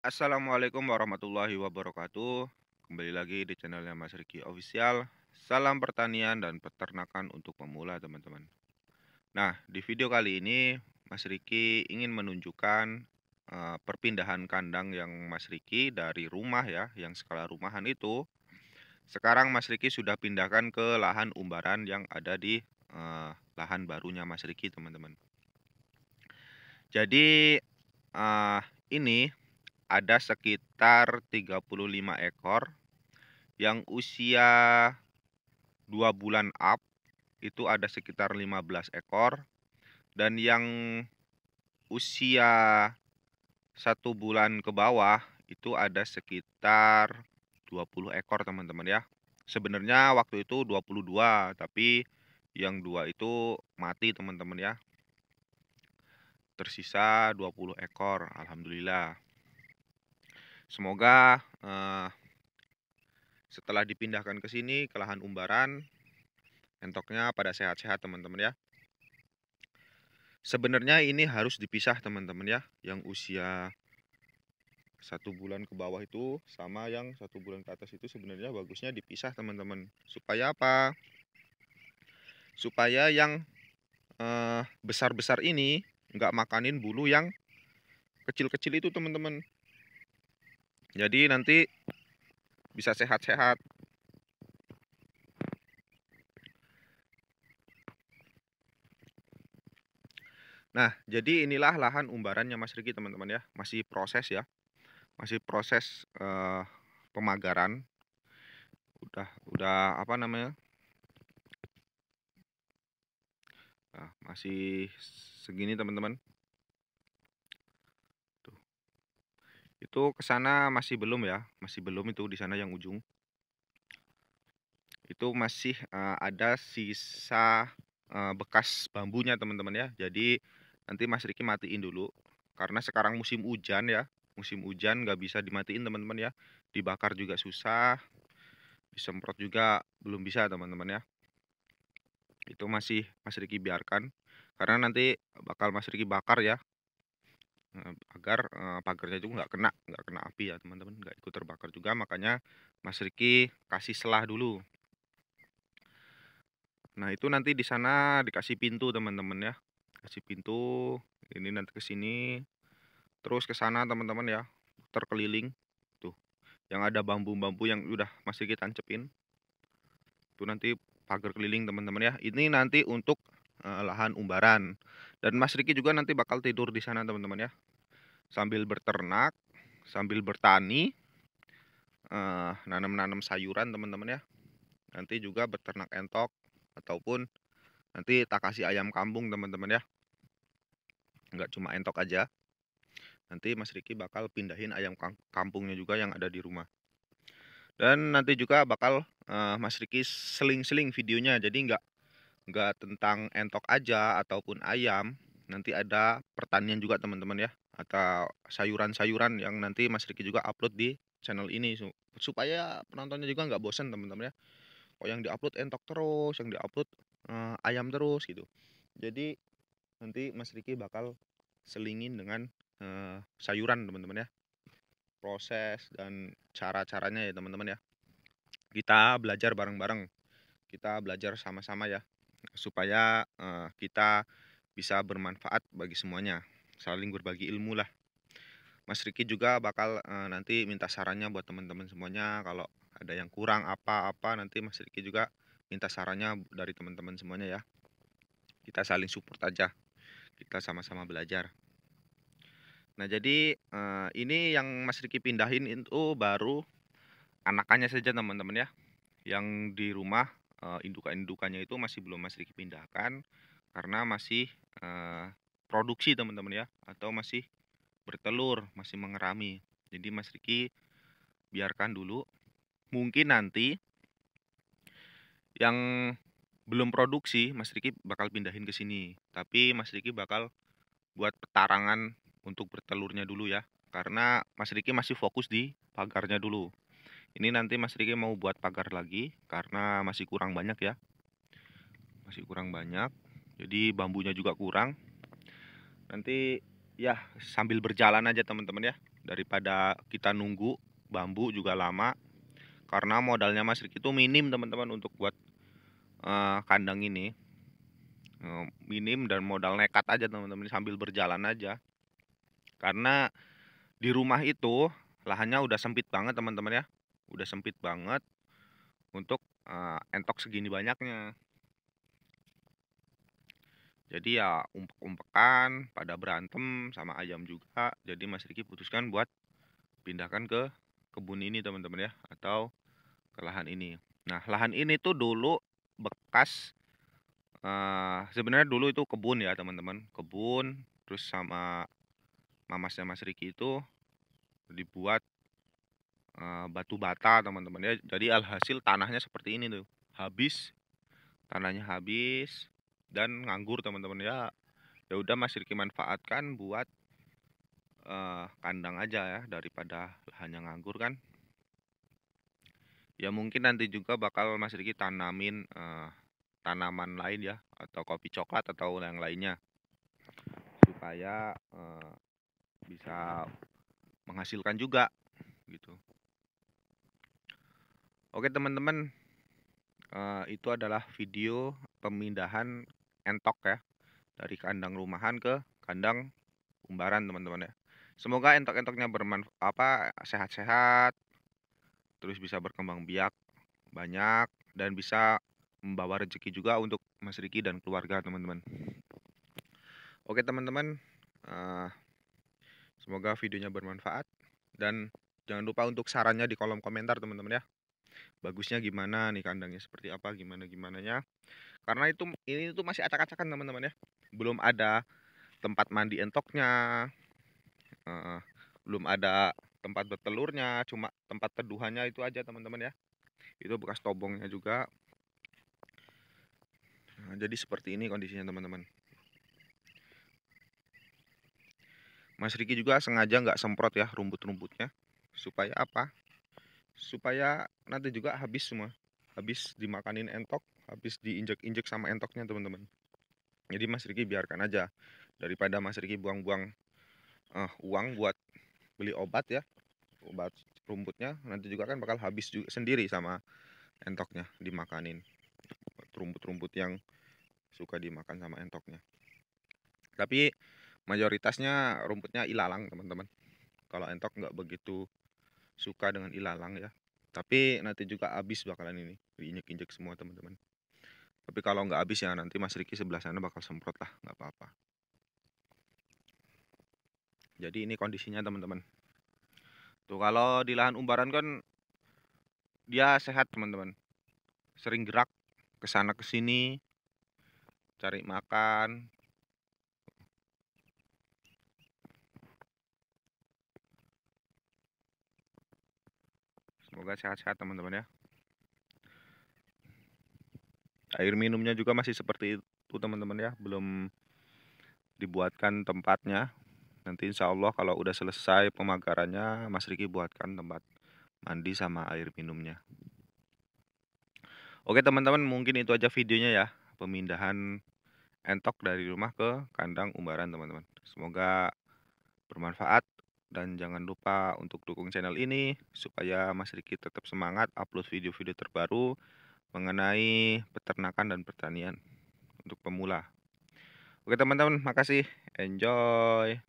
Assalamualaikum warahmatullahi wabarakatuh. Kembali lagi di channelnya Mas Riki Official. Salam pertanian dan peternakan untuk pemula, teman-teman. Nah, di video kali ini Mas Riki ingin menunjukkan perpindahan kandang yang Mas Riki dari rumah ya, yang skala rumahan itu. Sekarang Mas Riki sudah pindahkan ke lahan umbaran yang ada di lahan barunya Mas Riki, teman-teman. Jadi ini ada sekitar 35 ekor yang usia 2 bulan up, itu ada sekitar 15 ekor, dan yang usia 1 bulan ke bawah itu ada sekitar 20 ekor, teman-teman ya. Sebenarnya waktu itu 22, tapi yang 2 itu mati, teman-teman ya. Tersisa 20 ekor, alhamdulillah. Semoga setelah dipindahkan ke sini ke lahan umbaran, entoknya pada sehat-sehat, teman-teman ya. Sebenarnya ini harus dipisah, teman-teman ya. Yang usia 1 bulan ke bawah itu sama yang 1 bulan ke atas itu sebenarnya bagusnya dipisah, teman-teman. Supaya apa? Supaya yang besar-besar ini nggak makanin bulu yang kecil-kecil itu, teman-teman. Jadi nanti bisa sehat-sehat. Nah, jadi inilah lahan umbarannya Mas Riki, teman-teman ya. Masih proses ya. Masih proses pemagaran. Udah apa namanya? Nah, masih segini, teman-teman. Tuh. Itu ke sana masih belum ya. Masih belum itu di sana yang ujung. Itu masih ada sisa bekas bambunya, teman-teman ya. Jadi nanti Mas Riki matiin dulu. Karena sekarang musim hujan ya. Musim hujan nggak bisa dimatiin, teman-teman ya. Dibakar juga susah. Disemprot juga belum bisa, teman-teman ya. Itu masih Mas Riki biarkan. Karena nanti bakal Mas Riki bakar ya. Agar pagarnya itu nggak kena api ya, teman-teman. Nggak ikut terbakar juga. Makanya Mas Riki kasih selah dulu. Nah, itu nanti di sana dikasih pintu, teman-teman ya. Kasih pintu. Ini nanti ke sini. Terus ke sana, teman-teman ya. Terkeliling. Tuh. Yang ada bambu-bambu yang udah Mas Riki tancepin. Itu nanti pagar keliling, teman-teman ya. Ini nanti untuk lahan umbaran. Dan Mas Riki juga nanti bakal tidur di sana, teman-teman ya. Sambil berternak, sambil bertani, nanam-nanam sayuran, teman-teman ya. Nanti juga beternak entok ataupun nanti tak kasih ayam kampung, teman-teman ya. Nggak cuma entok aja. Nanti Mas Riki bakal pindahin ayam kampungnya juga yang ada di rumah. Dan nanti juga bakal Mas Riki seling-seling videonya. Jadi nggak tentang entok aja ataupun ayam. Nanti ada pertanian juga, teman-teman ya. Atau sayuran-sayuran yang nanti Mas Riki juga upload di channel ini. Supaya penontonnya juga nggak bosan, teman-teman ya. Kok yang diupload entok terus, yang diupload ayam terus gitu. Jadi nanti Mas Riki bakal selingin dengan sayuran, teman-teman ya. Proses dan cara-caranya ya, teman-teman ya. Kita belajar bareng-bareng. Kita belajar sama-sama ya. Supaya kita bisa bermanfaat bagi semuanya. Saling berbagi ilmu lah. Mas Riki juga bakal nanti minta sarannya buat teman-teman semuanya. Kalau ada yang kurang apa-apa, nanti Mas Riki juga minta sarannya dari teman-teman semuanya ya. Kita saling support aja. Kita sama-sama belajar. Nah, jadi ini yang Mas Riki pindahin itu baru anakannya saja, teman-teman ya. Yang di rumah indukan-indukannya itu masih belum Mas Riki pindahkan karena masih produksi, teman-teman ya, atau masih bertelur, masih mengerami. Jadi Mas Riki biarkan dulu. Mungkin nanti yang belum produksi Mas Riki bakal pindahin ke sini. Tapi Mas Riki bakal buat petarangan untuk bertelurnya dulu ya. Karena Mas Riki masih fokus di pagarnya dulu. Ini nanti Mas Riki mau buat pagar lagi karena masih kurang banyak ya. Masih kurang banyak. Jadi bambunya juga kurang. Nanti ya sambil berjalan aja, teman-teman ya. daripada kita nunggu bambu juga lama. Karena modalnya Mas Riki itu minim teman-teman untuk buat kandang ini. Minim dan modal nekat aja teman-teman, sambil berjalan aja. Karena di rumah itu lahannya udah sempit banget teman-teman ya. Udah sempit banget untuk entok segini banyaknya. Jadi ya umpek-umpekan, pada berantem sama ayam juga. Jadi Mas Riki putuskan buat pindahkan ke kebun ini teman-teman ya, atau ke lahan ini. Nah, lahan ini tuh dulu bekas sebenarnya dulu itu kebun ya teman-teman, kebun. Terus sama mamasnya Mas Riki itu dibuat batu bata teman-teman ya. Jadi alhasil tanahnya seperti ini tuh, habis, tanahnya habis dan nganggur teman-teman ya. Ya udah Mas Riki manfaatkan buat kandang aja ya, daripada lahannya nganggur kan. Ya mungkin nanti juga bakal Mas Riki tanamin tanaman lain ya, atau kopi coklat atau yang lainnya, supaya bisa menghasilkan juga gitu. Oke teman-teman, itu adalah video pemindahan entok ya, dari kandang rumahan ke kandang umbaran teman-teman ya. Semoga entok-entoknya sehat-sehat, terus bisa berkembang biak banyak, dan bisa membawa rezeki juga untuk Mas Riki dan keluarga teman-teman. Oke teman-teman, semoga videonya bermanfaat, dan jangan lupa untuk sarannya di kolom komentar teman-teman ya. Bagusnya gimana nih kandangnya, seperti apa, gimana-gimananya. Karena ini tuh masih acak-acakan teman-teman ya. Belum ada tempat mandi entoknya, belum ada tempat bertelurnya, cuma tempat teduhannya itu aja teman-teman ya. Itu bekas tobongnya juga. Nah, jadi seperti ini kondisinya teman-teman. Mas Riki juga sengaja nggak semprot ya rumput-rumputnya. Supaya apa? Supaya nanti juga habis semua. Habis dimakanin entok, habis diinjek-injek sama entoknya teman-teman. Jadi Mas Riki biarkan aja. Daripada Mas Riki buang-buang uang buat beli obat ya, obat rumputnya, nanti juga kan bakal habis juga sendiri sama entoknya dimakanin. Rumput-rumput yang suka dimakan sama entoknya. Tapi mayoritasnya rumputnya ilalang teman-teman. Kalau entok nggak begitu suka dengan ilalang ya. Tapi nanti juga habis bakalan ini, diinjek-injek semua teman-teman. Tapi kalau nggak habis ya nanti Mas Riki sebelah sana bakal semprot lah, nggak apa-apa. Jadi ini kondisinya teman-teman. Tuh kalau di lahan umbaran kan dia sehat teman-teman. Sering gerak ke sana ke sini, cari makan. Semoga sehat-sehat teman-teman ya. Air minumnya juga masih seperti itu teman-teman ya, belum dibuatkan tempatnya. Nanti insya Allah kalau udah selesai pemagarannya, Mas Riki buatkan tempat mandi sama air minumnya. Oke teman-teman, mungkin itu aja videonya ya, pemindahan entok dari rumah ke kandang umbaran teman-teman. Semoga bermanfaat, dan jangan lupa untuk dukung channel ini supaya Mas Riki tetap semangat upload video-video terbaru mengenai peternakan dan pertanian untuk pemula. Oke teman-teman, makasih. Enjoy.